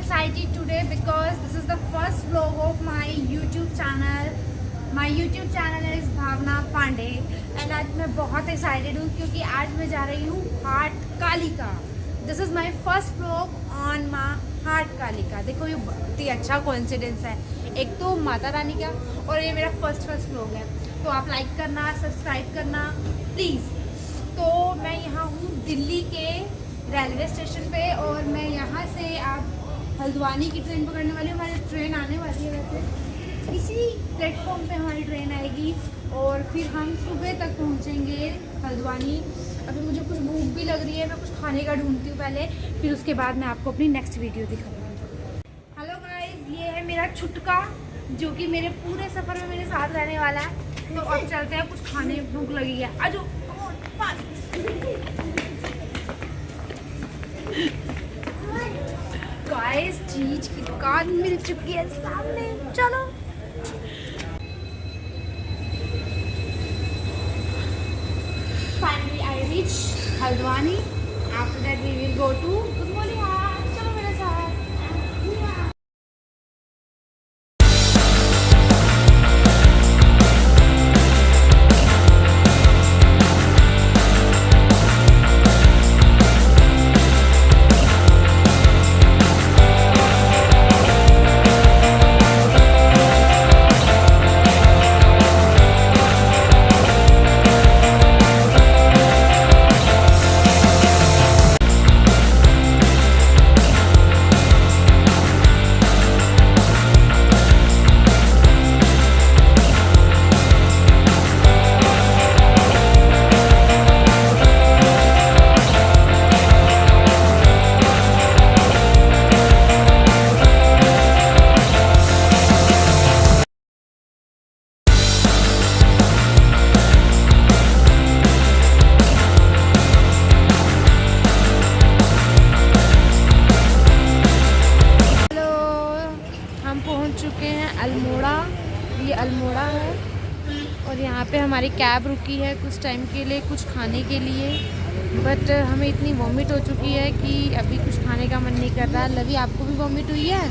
excited today because this is the first vlog of my YouTube channel. My YouTube channel is Bhavna Pandey and आज मैं बहुत excited हूँ क्योंकि आज मैं जा रही हूँ हाट Kalika. This is my first vlog on my हाट कालिका. देखो ये बहुत ही अच्छा कोइंसिडेंस है, एक तो माता रानी का और ये मेरा फर्स्ट vlog है. तो आप लाइक करना, सब्सक्राइब करना प्लीज़. तो मैं यहाँ हूँ दिल्ली के रेलवे स्टेशन पे और मैं यहाँ से आप हल्द्वानी की ट्रेन पकड़ने वाली हूँ. हमारी ट्रेन आने वाली है, वैसे इसी प्लेटफॉर्म पे हमारी ट्रेन आएगी और फिर हम सुबह तक पहुँचेंगे हल्द्वानी. अभी मुझे कुछ भूख भी लग रही है, मैं कुछ खाने का ढूंढती हूँ पहले, फिर उसके बाद मैं आपको अपनी नेक्स्ट वीडियो दिखाऊंगी. हेलो गाइस, ये है मेरा छुटका जो कि मेरे पूरे सफ़र में मेरे साथ रहने वाला है. तो अब चलते हैं, कुछ खाने भूख लगी है. आजो गाइस, चीज की दुकान मिल चुकी है सामने, चलो. Finally I reach Haldwani. After that we will go to Good Morning Haat. चलो मेरे साथ. अल्मोड़ा, ये अल्मोड़ा है और यहाँ पे हमारी कैब रुकी है कुछ टाइम के लिए, कुछ खाने के लिए. बट हमें इतनी वॉमिट हो चुकी है कि अभी कुछ खाने का मन नहीं कर रहा. लवी, आपको भी वॉमिट हुई है?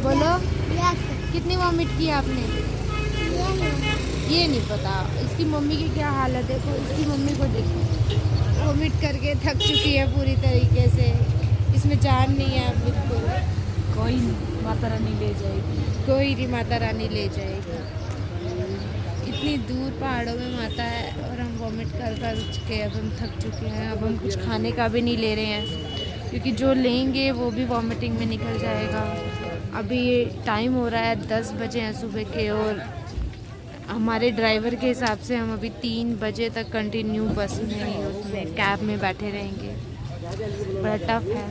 बोलो कितनी वॉमिट की आपने? ये नहीं पता. इसकी मम्मी की क्या हाल है, देखो इसकी मम्मी को देखो, वॉमिट करके थक चुकी है पूरी तरीके से. इसमें जान नहीं है बिल्कुल. कोई नहीं, माता रानी ले जाएगी. कोई नहीं, माता रानी ले जाएगी. इतनी दूर पहाड़ों में माता है और हम वॉमिट कर चुके हैं. अब हम थक चुके हैं. अब हम कुछ खाने का भी नहीं ले रहे हैं क्योंकि जो लेंगे वो भी वॉमिटिंग में निकल जाएगा. अभी टाइम हो रहा है 10 बजे हैं सुबह के और हमारे ड्राइवर के हिसाब से हम अभी 3 बजे तक कंटिन्यू बस में, उसमें कैब में बैठे रहेंगे. बड़ा टफ है.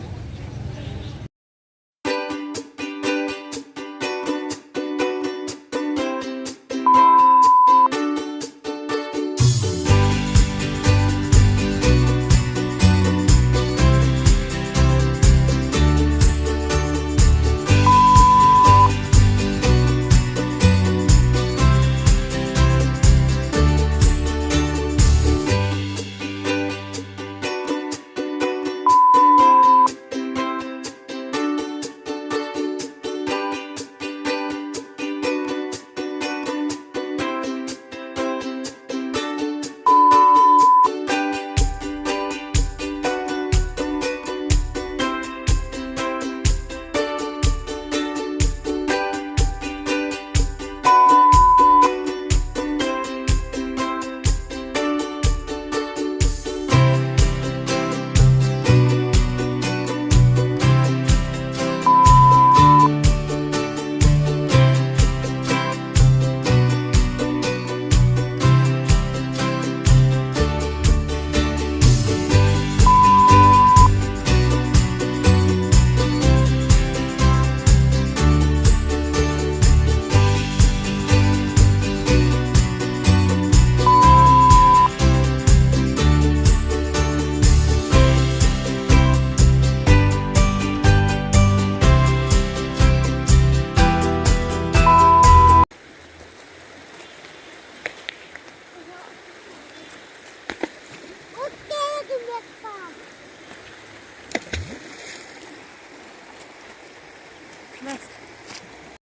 बस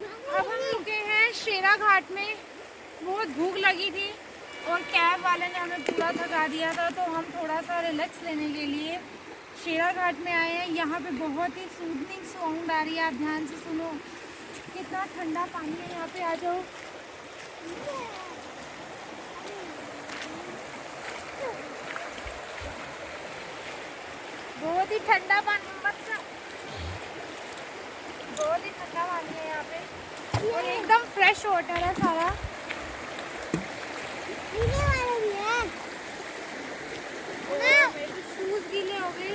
अब हम रुके हैं शेरा घाट में। बहुत भूख लगी थी और कैब वाले ने हमें पूरा थका दिया था, तो हम थोड़ा सा रिलैक्स लेने के लिए शेरा घाट में आए हैं। यहाँ पे बहुत ही सूदिंग साउंड आ रही है, आप ध्यान से सुनो। कितना ठंडा पानी है यहाँ पे, आ जाओ। बहुत ही ठंडा पानी, बहुत ही ठंडा पानी है यहाँ पे और एकदम फ्रेश वाटर है सारा। शूज गीले हो गए।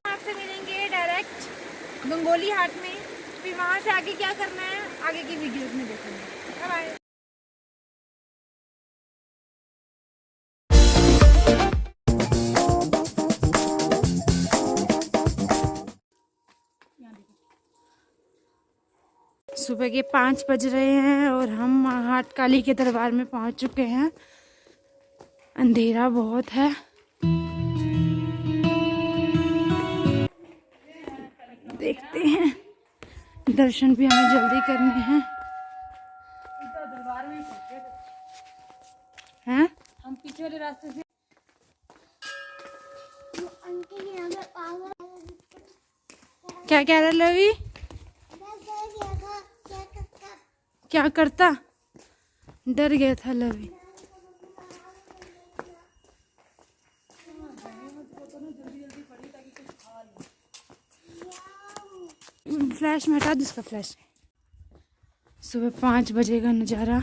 आपसे मिलेंगे डायरेक्ट गंगोली हाट में, फिर वहाँ से आगे क्या करना है आगे की वीडियोस में देखेंगे। बाय। सुबह के 5 बज रहे हैं और हम हाट काली के दरबार में पहुंच चुके हैं। अंधेरा बहुत है। देखते हैं, दर्शन भी हमें जल्दी करने हैं। हैं? हम पीछे वाले रास्ते से क्या कह रहा लवी? क्या करता? डर गया था लवी। फ्लैश में हटा दो इसका फ्लैश। सुबह 5 बजे का नज़ारा।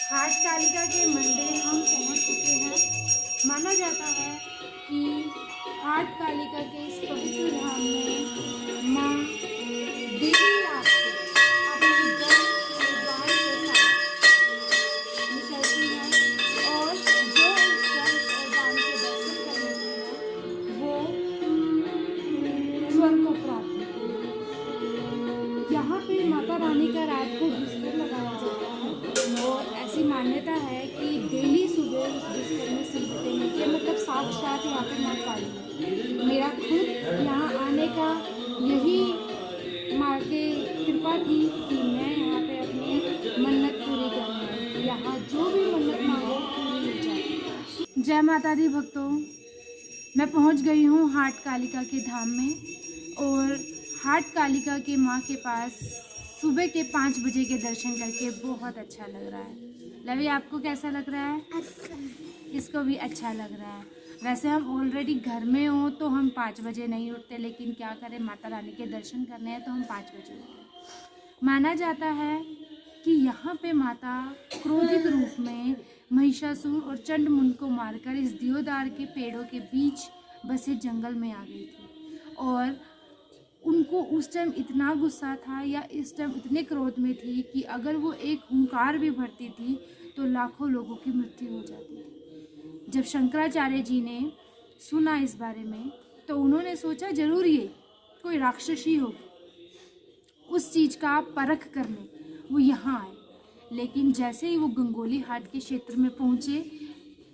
हाट कालिका के मंदिर हम पहुंच चुके हैं। माना जाता है कि हाट कालिका के इस पवित्र धाम में माँ देवी आपको अपने जल के बाण के साथ निकलती है और जो इस जल और बाण के दर्शन करने हैं वो स्वर्ग को प्राप्त होते हैं। यहाँ पे माता रानी का रात को बिस्तर लगाया जाता है और ऐसी मान्यता है कि डेली सुबह उस बिस्तर में सीखते हैं कि मतलब साक्षात यहाँ पे माँ काली है। मेरा खुद यहाँ आने का यही माँ की कृपा थी कि मैं यहाँ पे अपनी मन्नत पूरी करनी है। यहाँ जो भी मन्नत मांगो पूरी हो जाती है। जय माता दी भक्तों, मैं पहुँच गई हूँ हाट कालिका के धाम में और हाट कालिका के माँ के पास सुबह के 5 बजे के दर्शन करके बहुत अच्छा लग रहा है। लवी, आपको कैसा लग रहा है? अच्छा। इसको भी अच्छा लग रहा है। वैसे हम ऑलरेडी घर में हो तो हम 5 बजे नहीं उठते, लेकिन क्या करें, माता रानी के दर्शन करने हैं तो हम 5 बजे उठते। माना जाता है कि यहाँ पे माता क्रोधित रूप में महिषासुर और चंडमुंड को मारकर इस देवदार के पेड़ों के बीच बसे जंगल में आ गई थी। और उनको उस टाइम इतना गुस्सा था या इस टाइम इतने क्रोध में थी कि अगर वो एक हुंकार भी भरती थी तो लाखों लोगों की मृत्यु हो जाती थी। जब शंकराचार्य जी ने सुना इस बारे में तो उन्होंने सोचा जरूर ये कोई राक्षसी होगी। उस चीज़ का परख करने वो यहाँ आए, लेकिन जैसे ही वो गंगोली हाट के क्षेत्र में पहुँचे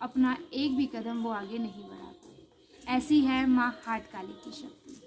अपना एक भी कदम वो आगे नहीं बढ़ा पाए। ऐसी है माँ हाट काली की शक्ति।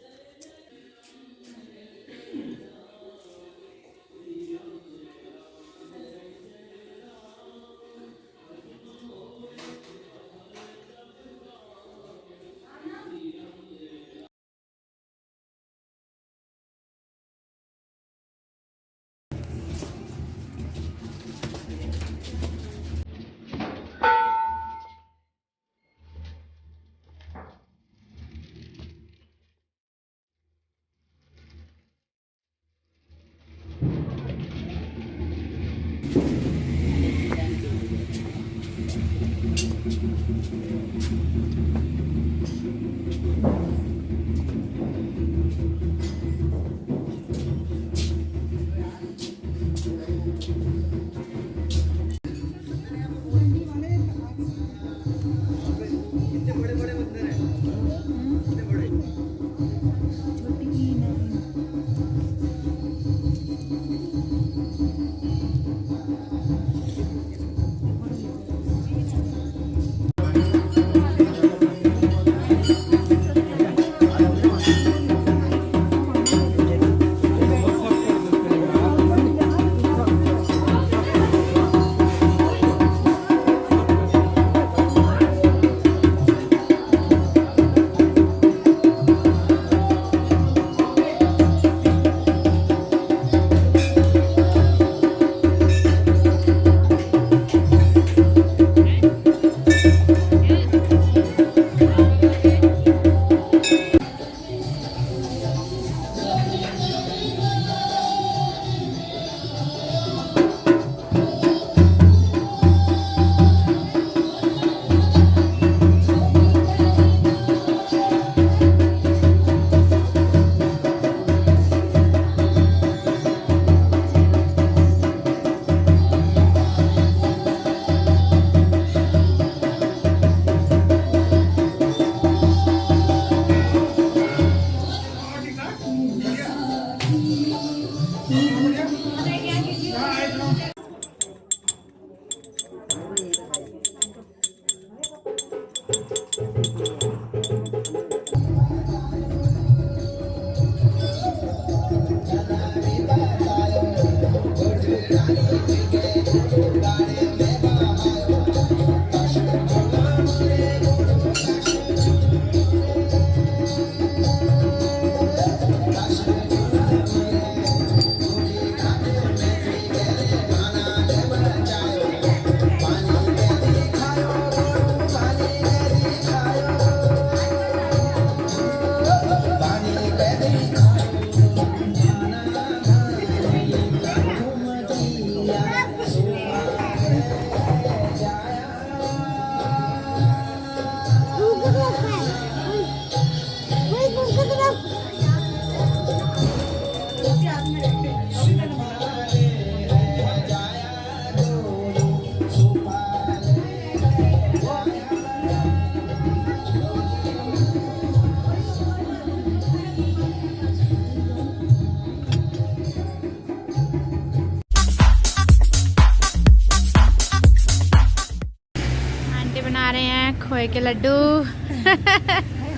खोए के लड्डू।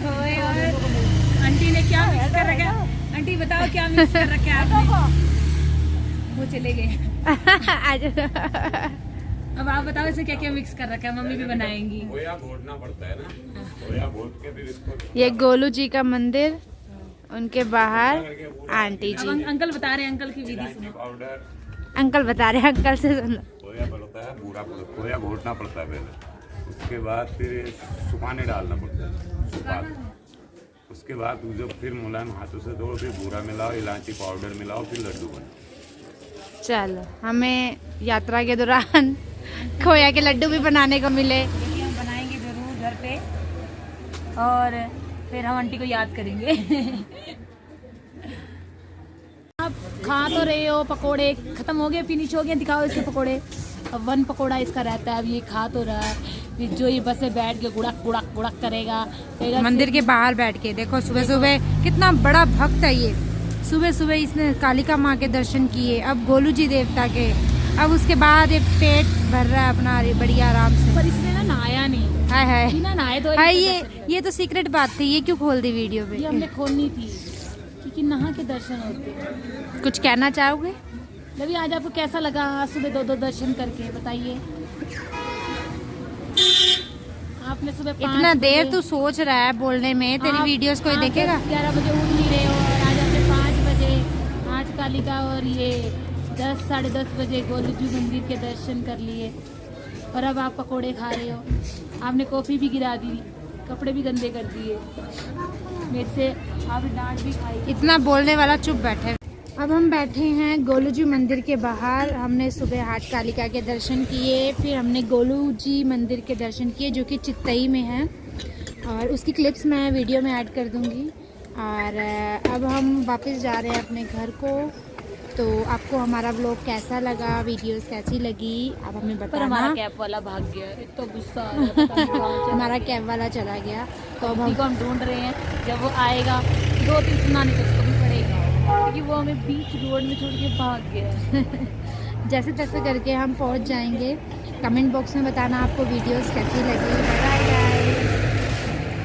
खोए और आंटी ने क्या मिक्स कर रखा है? आंटी बताओ क्या मिक्स कर रखा है आपने? वो चले गए। अब आप बताओ इसे क्या क्या मिक्स कर रखा है? मम्मी भी बनाएंगी। खोया घोटना पड़ता है ना, खोया घोट के फिर इसको। ये गोलू जी का मंदिर, उनके बाहर आंटी जी। अंकल बता रहे हैं, अंकल की विधि सुनो। पाउडर अंकल बता रहे हैं, अंकल से सुन लो। खोया पड़ता है, पूरा खोया घोटना पड़ता है पहले, उसके बाद फिर सुखाने डालना पड़ता है। उसके बाद जो फिर मुलायम हाथों से दो, फिर बूरा मिलाओ, इलायची पाउडर मिलाओ, फिर लड्डू बनाओ। चलो, हमें यात्रा के दौरान खोया के लड्डू भी बनाने को मिले। ये हम बनाएंगे जरूर घर पे और फिर हम आंटी को याद करेंगे। आप खा तो रहे हो, पकोड़े खत्म हो गए, फिनिश हो गए, दिखाओ इसके पकोड़े। अब 1 पकोड़ा इसका रहता है, अब ये खा तो रहा है। फिर जो ये बस में बैठ के गुड़क गुड़क गुड़क करेगा मंदिर के बाहर बैठ के। देखो सुबह सुबह कितना बड़ा भक्त है ये। सुबह सुबह इसने कालिका माँ के दर्शन किए, अब गोलू जी देवता के, अब उसके बाद ये पेट भर रहा है अपना बढ़िया आराम से। पर इसने ना नहाया नहीं। हाय हाय बिना नहाए तो हाय, ये तो सीक्रेट बात थी, ये क्यों खोल दी वीडियो ये हमने पे? खोलनी थी क्योंकि नहा के दर्शन होते हैं। कुछ कहना चाहोगे? लवी आज आपको कैसा लगा सुबह 2 दर्शन करके, बताइए। आपने सुबह 5 इतना देर बजे- तू सोच रहा है बोलने में, तेरी आप- वीडियोस कोई आप देखेगा? 11 बजे उठ नहीं रहे हो और आज आपने 5 बजे 8 कालिका और ये 10 साढ़े 10 बजे गोलू जी मंदिर के दर्शन कर लिए और अब आप पकोड़े खा रहे हो। आपने कॉफ़ी भी गिरा दी, कपड़े भी गंदे कर दिए, मेरे से आपने डांट भी खाई। इतना बोलने वाला चुप बैठे। अब हम बैठे हैं गोलू जी मंदिर के बाहर। हमने सुबह हाट कालिका के दर्शन किए, फिर हमने गोलू जी मंदिर के दर्शन किए जो कि चित्तई में है, और उसकी क्लिप्स मैं वीडियो में ऐड कर दूंगी। और अब हम वापस जा रहे हैं अपने घर को। तो आपको हमारा व्लॉग कैसा लगा, वीडियोस कैसी लगी, आप हमें पर हमारा बताना। कैब वाला भाग गया, तो गुस्सा आ रहा है, पता नहीं कहाँ चला हमारा गया। कैब वाला चला गया, तो अब उसी को हम ढूंढ रहे हैं। जब वो आएगा 2-3 सुनाने तो उसको भी पड़ेगा क्योंकि वो हमें बीच रोड में छोड़ के भाग गया है। जैसे तैसे करके हम पहुंच जाएंगे। कमेंट बॉक्स में बताना आपको वीडियोस कैसी लगी।